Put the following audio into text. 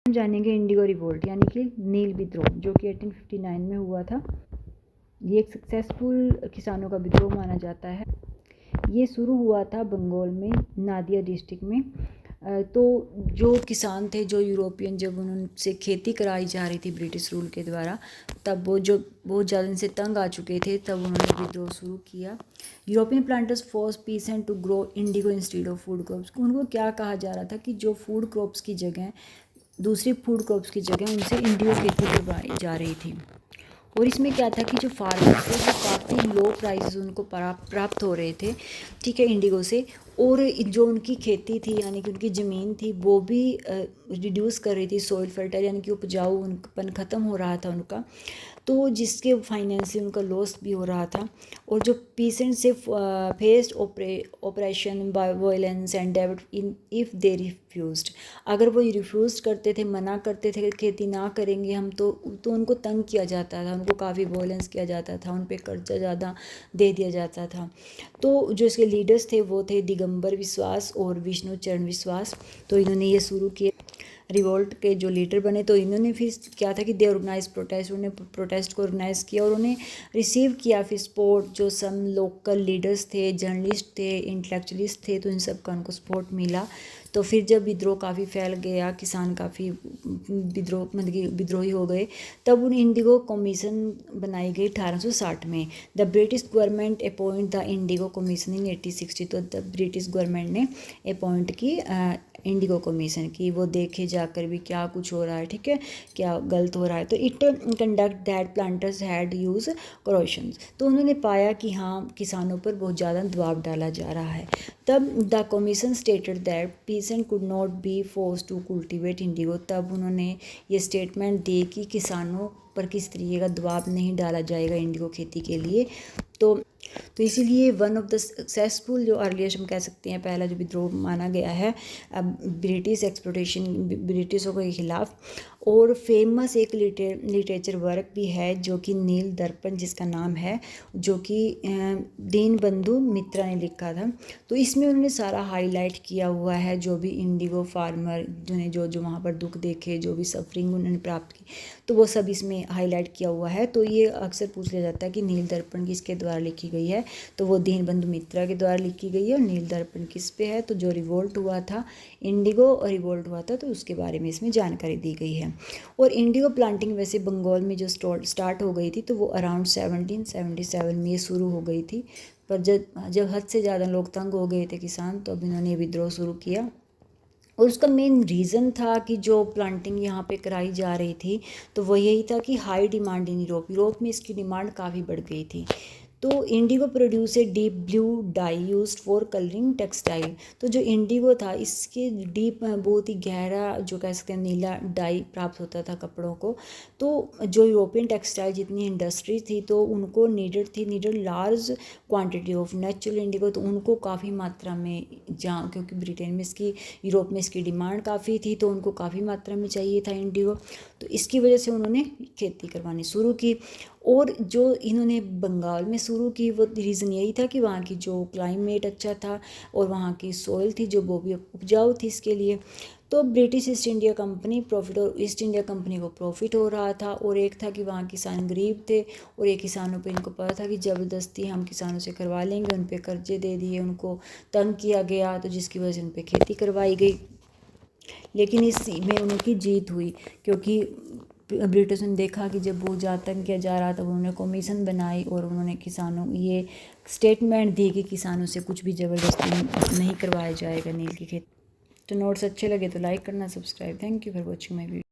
हम जानेंगे Indigo revolt यानी कि नील विद्रोह, जो कि 1859 में हुआ था। ये एक सक्सेसफुल किसानों का विद्रोह माना जाता है। ये शुरू हुआ था बंगाल में नादिया डिस्ट्रिक्ट में। तो जो किसान थे, जो यूरोपियन, जब उनसे खेती कराई जा रही थी ब्रिटिश रूल के द्वारा, तब वो जो बहुत ज़्यादा इनसे तंग आ चुके थे, तब उन्होंने विद्रोह शुरू किया। European planters force peasant to grow indigo instead of food crops. उनको क्या कहा जा रहा था कि जो फूड क्रॉप्स की जगह, दूसरी फूड क्रॉप्स की जगह उनसे इंडिगो खेती करवाई जा रही थी। और इसमें क्या था कि जो फार्मर्स थे वो काफ़ी लो प्राइसेस उनको प्राप्त हो रहे थे, ठीक है, इंडिगो से। और जो उनकी खेती थी यानी कि उनकी ज़मीन थी वो भी रिड्यूस कर रही थी, सॉइल फर्टाइल यानी कि उपजाऊपन ख़त्म हो रहा था उनका, तो जिसके फाइनेंशियल उनका लॉस भी हो रहा था। और जो पीसेंट से faced operation by violence and डेब्ट इन इफ़ दे रिफ्यूज्ड, अगर वो रिफ्यूज़ करते थे, मना करते थे खेती ना करेंगे हम, तो उनको तंग किया जाता था, उनको काफ़ी वायलेंस किया जाता था, उन पर कर्जा ज़्यादा दे दिया जाता था। तो जो इसके लीडर्स थे वो थे दिगंबर विश्वास और विष्णु चरण विश्वास। तो इन्होंने ये शुरू किए, रिवोल्ट के जो लीडर बने। तो इन्होंने फिर क्या था कि दे ऑर्गेनाइज प्रोटेस्ट, उन्होंने प्रोटेस्ट को ऑर्गेनाइज़ किया और उन्हें रिसीव किया फिर सपोर्ट। जो सम लोकल लीडर्स थे, जर्नलिस्ट थे, इंटेलेक्चुअलिस्ट थे, तो इन सब का उनको सपोर्ट मिला। तो फिर जब विद्रोह काफ़ी फैल गया, किसान काफ़ी विद्रोही हो गए, तब उन इंडिगो कमीशन बनाई गई 1860 में। The British government appoint the indigo commission in 1860। तो द ब्रिटिश गवर्नमेंट ने अपॉइंट की इंडिगो कमीशन की, वो देखे जाकर भी क्या कुछ हो रहा है, ठीक है, क्या गलत हो रहा है। तो it conduct that planters had use corrosion. तो उन्होंने पाया कि हाँ, किसानों पर बहुत ज़्यादा दबाव डाला जा रहा है। तब the commission stated that peasant could not be force to cultivate indigo. तब उन्होंने ये स्टेटमेंट दी कि किसानों पर किस तरीके का दबाव नहीं डाला जाएगा इंडिगो खेती के लिए। तो इसीलिए वन ऑफ द सक्सेसफुल, जो अर्लीस्ट हम कह सकते हैं पहला जो विद्रोह माना गया है ब्रिटिश एक्सप्लोटेशन, ब्रिटिशों के खिलाफ। और फेमस एक लिटरेचर वर्क भी है जो कि नील दर्पण जिसका नाम है, जो कि दीनबंधु मित्रा ने लिखा था। तो इसमें उन्होंने सारा हाईलाइट किया हुआ है, जो भी इंडिगो फार्मर जिन्हें जो वहाँ पर दुख देखे, जो भी सफरिंग उन्होंने प्राप्त की, तो वो सब इसमें हाईलाइट किया हुआ है। तो ये अक्सर पूछ लिया जाता है कि नील दर्पण किसके द्वारा लिखी गई है, तो वो दीनबंधु मित्रा के द्वारा लिखी गई है। और नील दर्पण किस पे है, तो जो रिवोल्ट हुआ था, इंडिगो और रिवोल्ट हुआ था, तो उसके बारे में इसमें जानकारी दी गई है। और इंडिगो प्लांटिंग वैसे बंगाल में जो स्टार्ट हो गई थी, तो वो अराउंड 1777 में ये शुरू हो गई थी। पर जब हद से ज़्यादा लोग तंग हो गए थे किसान, तो अब इन्होंने विद्रोह शुरू किया। और उसका मेन रीज़न था कि जो प्लांटिंग यहाँ पे कराई जा रही थी, तो वो यही था कि हाई डिमांड इन यूरोप में इसकी डिमांड काफ़ी बढ़ गई थी। तो Indigo produce a deep blue die used for colouring textile. तो जो इंडिगो था, इसके डीप, बहुत ही गहरा, जो कह सकते हैं नीला डाई प्राप्त होता था कपड़ों को। तो जो यूरोपियन टेक्सटाइल जितनी इंडस्ट्री थी, तो उनको needed large quantity of natural Indigo. तो उनको काफ़ी मात्रा में, जहाँ क्योंकि ब्रिटेन में इसकी, यूरोप में इसकी डिमांड काफ़ी थी, तो उनको काफ़ी मात्रा में चाहिए था इंडिगो। तो इसकी वजह से उन्होंने खेती करवानी शुरू की। और जो इन्होंने बंगाल में शुरू की, वो रीज़न यही था कि वहाँ की जो क्लाइमेट अच्छा था और वहाँ की सॉइल थी जो वो भी उपजाऊ थी इसके लिए। तो British east India company profit, और ईस्ट इंडिया कंपनी को प्रॉफिट हो रहा था। और एक था कि वहाँ किसान गरीब थे, और ये किसानों पे इनको पता था कि ज़बरदस्ती हम किसानों से करवा लेंगे, उन पे कर्जे दे दिए, उनको तंग किया गया, तो जिसकी वजह से उन पर खेती करवाई गई। लेकिन इसमें उनकी जीत हुई, क्योंकि ब्रिटिश ने देखा कि जब बहुत ज़्यादा तंग किया जा रहा था, उन्होंने कमीशन बनाई और उन्होंने किसानों ये स्टेटमेंट दी कि किसानों से कुछ भी ज़बरदस्ती नहीं करवाया जाएगा नील की खेती। तो नोट्स अच्छे लगे तो लाइक करना, subscribe. Thank you for watching my video.